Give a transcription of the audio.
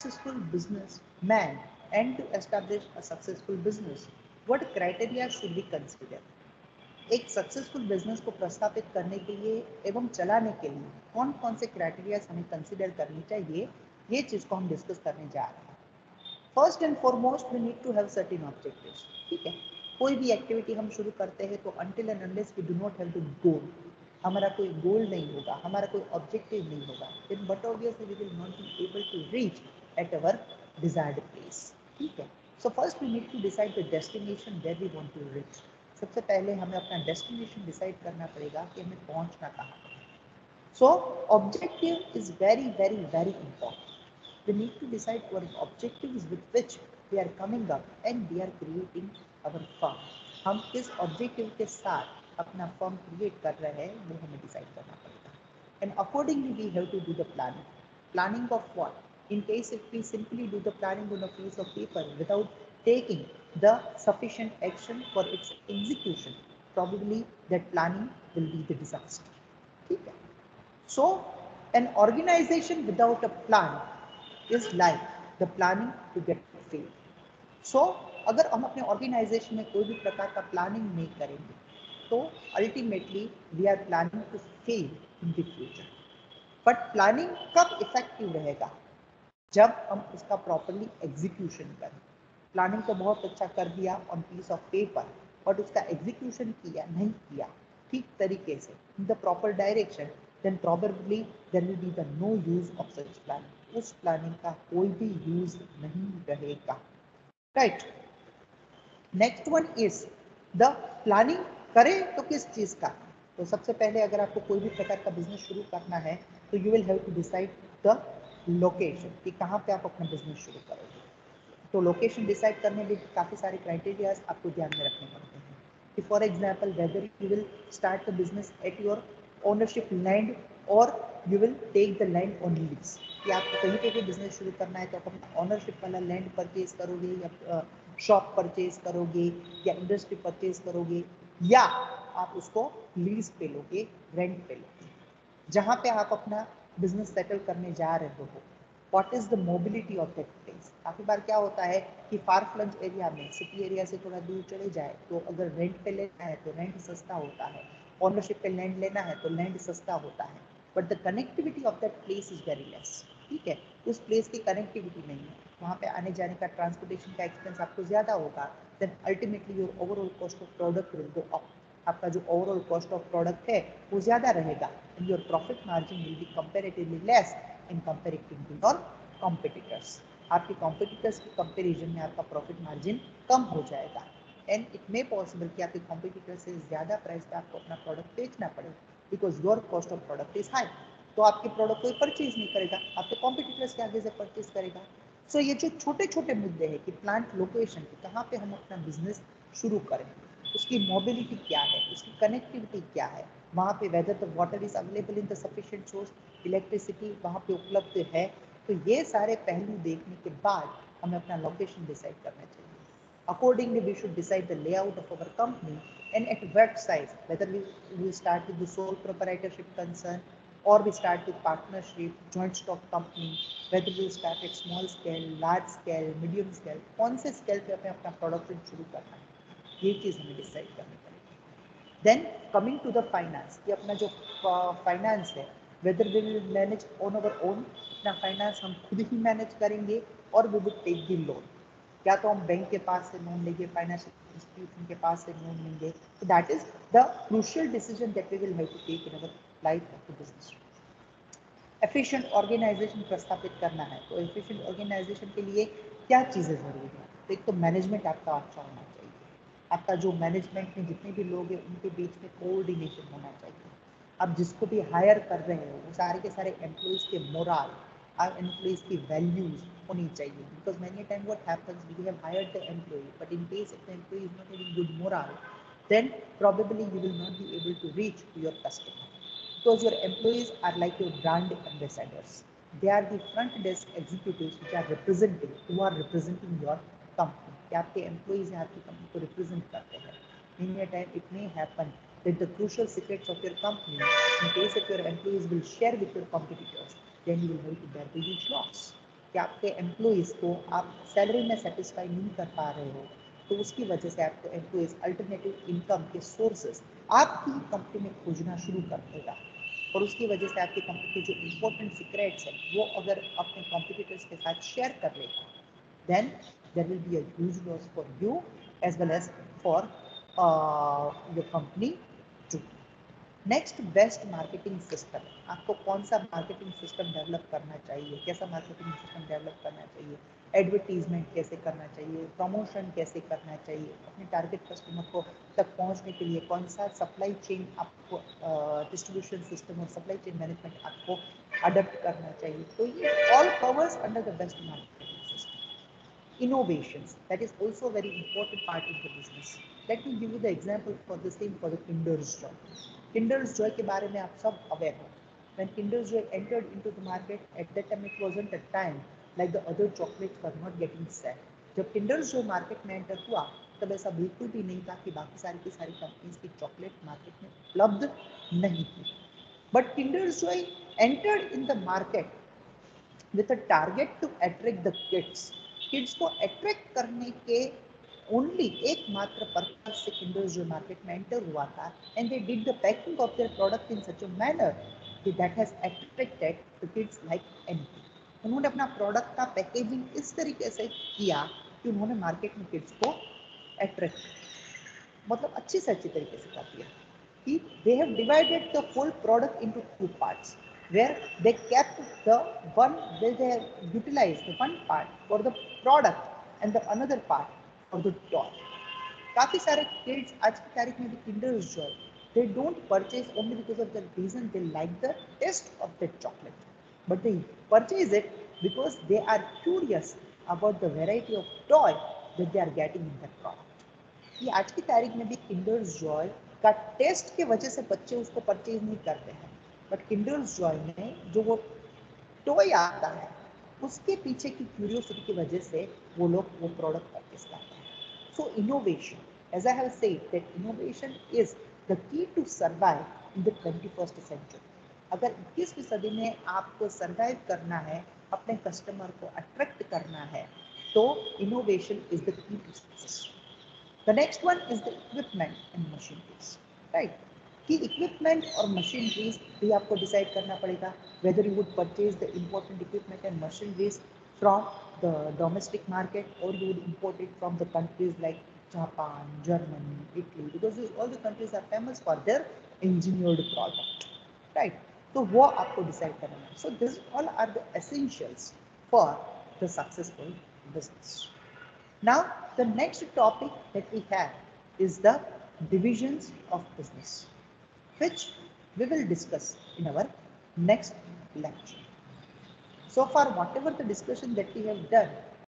successful businessman and to establish a successful business, what criteria should we consider? एक successful business को प्रस्थापित करने के लिए एवं चलाने के लिए कौन कौन से क्राइटेरिया हमें कंसिडर करनी चाहिए, ये चीज को हम डिस्कस करने जा रहे हैं। First and foremost we need to have certain objectives. ठीक है, कोई भी एक्टिविटी हम शुरू करते हैं तो until and unless we do not have the goal, हमारा कोई गोल नहीं होगा, हमारा कोई ऑब्जेक्टिव नहीं होगा, then but obviously we will not be able to reach at our desired place. ठीक है, so first we need to decide the destination where we want to reach. सबसे पहले हमें अपना डेस्टिनेशन डिसाइड करना पड़ेगा कि हमें पहुंचना कहाँ है। सो objective is very very very important. We need to decide our objectives with which we are coming up and we are creating our firm. हम किस ऑब्जेक्टिव के साथ अपना फर्म क्रिएट कर रहे हैं वो हमें डिसाइड करना पड़ेगा। And accordingly we have to do the planning. Planning of what? In case if we simply do the planning on a piece of paper without taking the sufficient action for its execution, probably that planning will be the disaster. ठीक है, so an organization without a plan is like the planning to get failed. So अगर हम अपने organisation में कोई भी प्रकार का प्लानिंग नहीं करेंगे तो ultimately we are planning to fail in the future. But planning कब इफेक्टिव रहेगा? जब हम उसका प्रॉपरली एग्जीक्यूशन करें। प्लानिंग तो बहुत अच्छा कर दिया on piece of paper, but उसका एग्जीक्यूशन किया नहीं किया ठीक तरीके से in the proper direction, then probably there will be the no use of such planning. उस प्लानिंग का कोई भी यूज नहीं रहेगा। Right, next one is the planning करें तो किस चीज का? तो सबसे पहले अगर आपको कोई भी प्रकार का बिजनेस शुरू करना है तो you will have to decide the location कि कहाँ पे आप अपना बिजनेस शुरू करोगे। तो लोकेशन डिसाइड करने में काफ़ी सारे क्राइटेरियाज आपको ध्यान में रखने पड़ते हैं कि for example whether you will start the business at your ownership land और you will take the land on lease. कि आपको कहीं पे भी बिजनेस शुरू करना है तो आप अपना ऑनरशिप वाला लैंड परचेज करोगे या शॉप परचेज करोगे या इंडस्ट्री परचेज करोगे या आप उसको लीज पे लोगे, रेंट पे लोगे। जहाँ पे आप अपना बिजनेस सेटल करने जा रहे हो, what is the mobility of that place. काफ़ी बार क्या होता है कि फार फ्लंज एरिया में, सिटी एरिया से थोड़ा दूर चले जाए तो अगर रेंट पे लेना है तो रेंट सस्ता होता है, ओनरशिप पे लैंड लेना है तो लैंड सस्ता होता है, but the connectivity of that place is very less. ठीक है, उस प्लेस की कनेक्टिविटी नहीं है, वहाँ पे आने जाने का ट्रांसपोर्टेशन का एक्सपेंस आपको ज़्यादा होगा, then ultimately your overall cost of product will go up. आपका जो ओवरऑल कॉस्ट ऑफ प्रोडक्ट है वो ज़्यादा रहेगा and your profit margin will be comparatively less in comparative to your competitors. आपके कॉम्पिटिटर्स के कंपेरिजन में आपका प्रॉफिट मार्जिन कम हो जाएगा एंड इट मे पॉसिबल कि आपके कॉम्पिटिटर से ज़्यादा प्राइस पे आपको अपना प्रोडक्ट बेचना पड़े because your cost of product is high. तो आपके प्रोडक्ट कोई परचेज नहीं करेगा, आपके कॉम्पिटिटर्स के आगे से परचेज करेगा। सो ये जो छोटे छोटे मुद्दे हैं कि प्लांट लोकेशन कहाँ पे हम अपना बिजनेस शुरू करें, उसकी मोबिलिटी क्या है, उसकी कनेक्टिविटी क्या है, वहाँ पे whether the water is available in the sufficient source, electricity वहाँ पे उपलब्ध है, तो ये सारे पहलू देखने के बाद हमें अपना लोकेशन डिसाइड करना चाहिए। Accordingly, we should decide the layout of our company and at what size, whether we will start with the sole proprietorship concern or we start with partnership, joint stock company, whether we will start at small scale, large scale, medium scale, कौन से scale पे हमें अपना production शुरू करना है, ये चीज़ हमें डिसाइड करनी पड़ेगी। Then coming to the finance, कि अपना जो फाइनेंस है whether we will manage on our own, अपना फाइनेंस हम खुद ही मैनेज करेंगे और we will take the loan, या तो हम बैंक के पास से लोन लेंगे, फाइनेंशियल इंस्टीट्यूशन के पास से लोन लेंगे। तो that is the crucial decision that we will have to take in our life of the business. Efficient organisation प्रस्थापित करना है तो एफिशिएंट ऑर्गेनाइजेशन के लिए क्या चीज़ें ज़रूरी है? तो एक तो मैनेजमेंट आपका अच्छा होना चाहिए, आपका जो मैनेजमेंट में जितने भी लोग हैं उनके बीच में कोऑर्डिनेशन होना चाहिए। आप जिसको भी हायर कर रहे हो वो सारे के सारे एम्प्लॉइज़ के मोरल और एम्प्लॉइज़ की वैल्यूज होनी चाहिए, because many time what happens we have hired the employ but in case if the employ is not having good moral, then probably you will not be able to reach to your customer, because your employees are like your brand ambassadors. They are the front desk executives which are representing, who are representing your company, कि आपके employees हैं आपकी company को represent करते हैं। Many a time it may happen that the crucial secrets of your company, in case if your employees will share with your competitors, then you will have to bear the huge loss. कि आपके employees को आप salary में satisfy नहीं कर पा रहे हो, तो उसकी वजह से आपको एम्प्लॉइज़ अल्टरनेटिव इनकम के सोर्सेज आपकी कंपनी में खोजना शुरू कर देगा, और उसकी वजह से आपकी कंपनी के जो इम्पोर्टेंट सीक्रेट्स हैं वो अगर अपने कॉम्पिटिटर्स के साथ शेयर कर लेगा, then there will be a huge loss for you as well as for your company too. Next, best marketing system. आपको कौन सा मार्केटिंग सिस्टम डेवलप करना चाहिए, कैसा मार्केटिंग सिस्टम डेवलप करना चाहिए, एडवर्टीजमेंट कैसे करना चाहिए, प्रमोशन कैसे करना चाहिए, अपने टारगेट कस्टमर को तक पहुंचने के लिए कौन सा सप्लाई चेन आपको, डिस्ट्रीब्यूशन सिस्टम और सप्लाई चेन मैनेजमेंट आपको अडॉप्ट करना चाहिए। तो ये all covers under the best marketing system. Innovations, that is also a very important part in the business. Let me give you the example for the same, for the Kinder's Joy. Kinder's Joy के बारे में आप सब aware हो. When Kinder's Joy entered into the market, at that time it wasn't a time like the other chocolates were not getting sold. जब Kinder's Joy market में enter हुआ, तब ऐसा बिल्कुल भी नहीं था कि बाकी सारी की सारी कंपनीज की चॉकलेट मार्केट में उपलब्ध नहीं थी. But Kinder's Joy entered in the market with a target to attract the kids. Kids को अट्रैक्ट करने के ओनली एकमात्र पर्पज से किंडर्स जो मार्केट में एंटर हुआ था, and they did the packing of their product in such a manner कि that has attracted the kids like anything. उन्होंने अपना प्रोडक्ट का पैकेजिंग इस तरीके से किया कि उन्होंने मार्केट में किड्स को अट्रैक्ट, मतलब अच्छी से अच्छी तरीके से कर दिया कि they have divided the full product into two parts, where they kept the one, they have utilized the one part for the product and the another part for the toy. काफी सारे kids आज की तारीख में भी Kinder's Joy, they don't purchase only because of the reason they like the taste of the chocolate, but they purchase it because they are curious about the variety of toy that they are getting in that product. कि आज की तारीख में भी किंडर्स Joy का test के वजह से बच्चे उसको परचेज नहीं करते हैं, बट किंडर्स जॉय में जो वो टॉय आता है उसके पीछे की क्यूरियोसिटी की वजह से वो लोग वो प्रोडक्ट परचेज करते हैं. So innovation, as I have said that innovation is the key to survive in the 21st century. अगर 21वीं सदी में आपको सर्वाइव करना है, अपने कस्टमर को अट्रैक्ट करना है, तो innovation is the key to success. The next one is the equipment and machineries, right? कि equipment और machineries भी आपको decide करना पड़ेगा whether you would purchase the important equipment and machineries from the domestic market or you would import it from the countries like Japan, Germany, Italy, because all the countries are famous for their engineered product, right? तो वो आपको decide करना है. So this all are the essentials for the successful business. Now, the next topic that we have is the divisions of business, which we will discuss in our next lecture. So far, whatever the discussion that we have done,